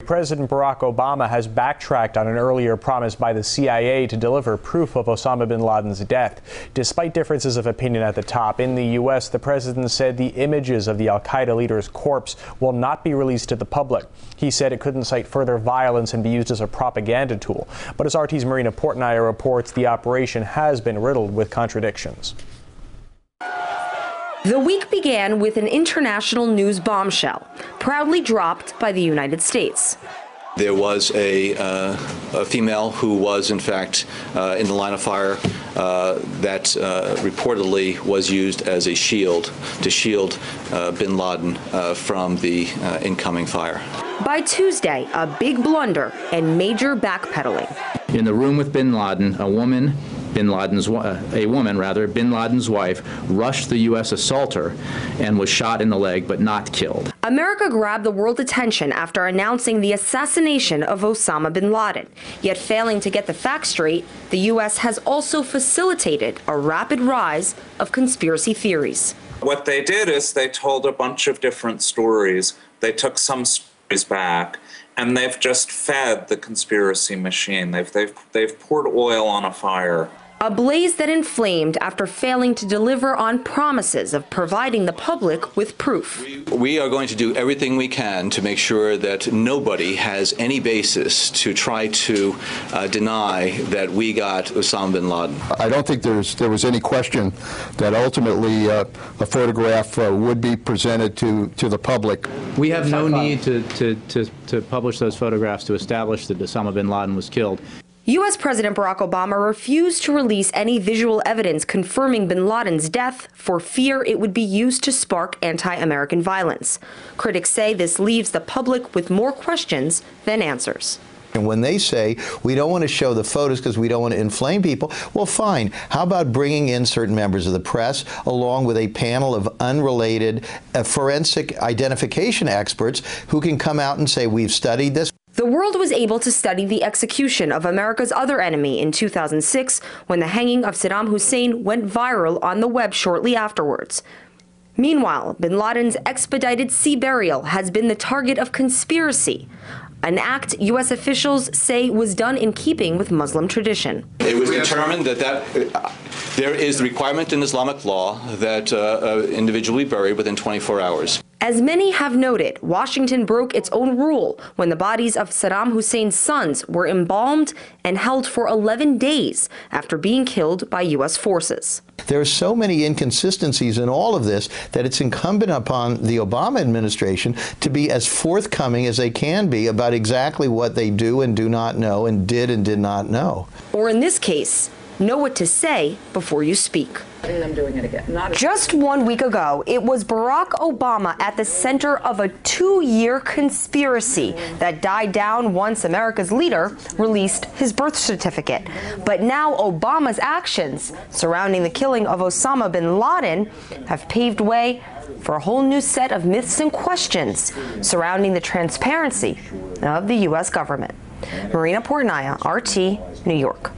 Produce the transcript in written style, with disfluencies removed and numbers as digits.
President Barack Obama has backtracked on an earlier promise by the CIA to deliver proof of Osama bin Laden's death. Despite differences of opinion at the top, in the U.S., the president said the images of the al-Qaeda leader's corpse will not be released to the public. He said it couldn't cite further violence and be used as a propaganda tool. But as RT's Marina Portnaya reports, the operation has been riddled with contradictions. The week began with an international news bombshell, proudly dropped by the United States. There was a female who was, in fact, in the line of fire that reportedly was used as a shield to shield bin Laden from the incoming fire. By Tuesday, a big blunder and major backpedaling. In the room with bin Laden, bin Laden's wife, rushed the U.S. assaulter and was shot in the leg but not killed. America grabbed the world attention after announcing the assassination of Osama bin Laden. Yet failing to get the facts straight, the U.S. has also facilitated a rapid rise of conspiracy theories. What they did is they told a bunch of different stories. They took some stories back, and they've just fed the conspiracy machine. They've poured oil on a fire. A blaze that inflamed after failing to deliver on promises of providing the public with proof. We are going to do everything we can to make sure that nobody has any basis to try to deny that we got Osama bin Laden. I don't think there was any question that ultimately a photograph would be presented to the public. We have no need to publish those photographs to establish that Osama bin Laden was killed. U.S. President Barack Obama refused to release any visual evidence confirming bin Laden's death for fear it would be used to spark anti-American violence. Critics say this leaves the public with more questions than answers. And when they say, we don't want to show the photos because we don't want to inflame people, well, fine. How about bringing in certain members of the press along with a panel of unrelated forensic identification experts who can come out and say, we've studied this. The world was able to study the execution of America's other enemy in 2006 when the hanging of Saddam Hussein went viral on the web shortly afterwards. Meanwhile, bin Laden's expedited sea burial has been the target of conspiracy, an act U.S. officials say was done in keeping with Muslim tradition. It was determined that there is the requirement in Islamic law that individual be buried within 24 hours. As many have noted, Washington broke its own rule when the bodies of Saddam Hussein's sons were embalmed and held for 11 days after being killed by U.S. forces. There are so many inconsistencies in all of this that it's incumbent upon the Obama administration to be as forthcoming as they can be about exactly what they do and do not know and did not know. Or in this case, know what to say before you speak. I'm doing it again. Just 1 week ago, it was Barack Obama at the center of a 2-year conspiracy that died down once America's leader released his birth certificate. But now Obama's actions surrounding the killing of Osama bin Laden have paved way for a whole new set of myths and questions surrounding the transparency of the U.S. government. Marina Portnaya, RT, New York.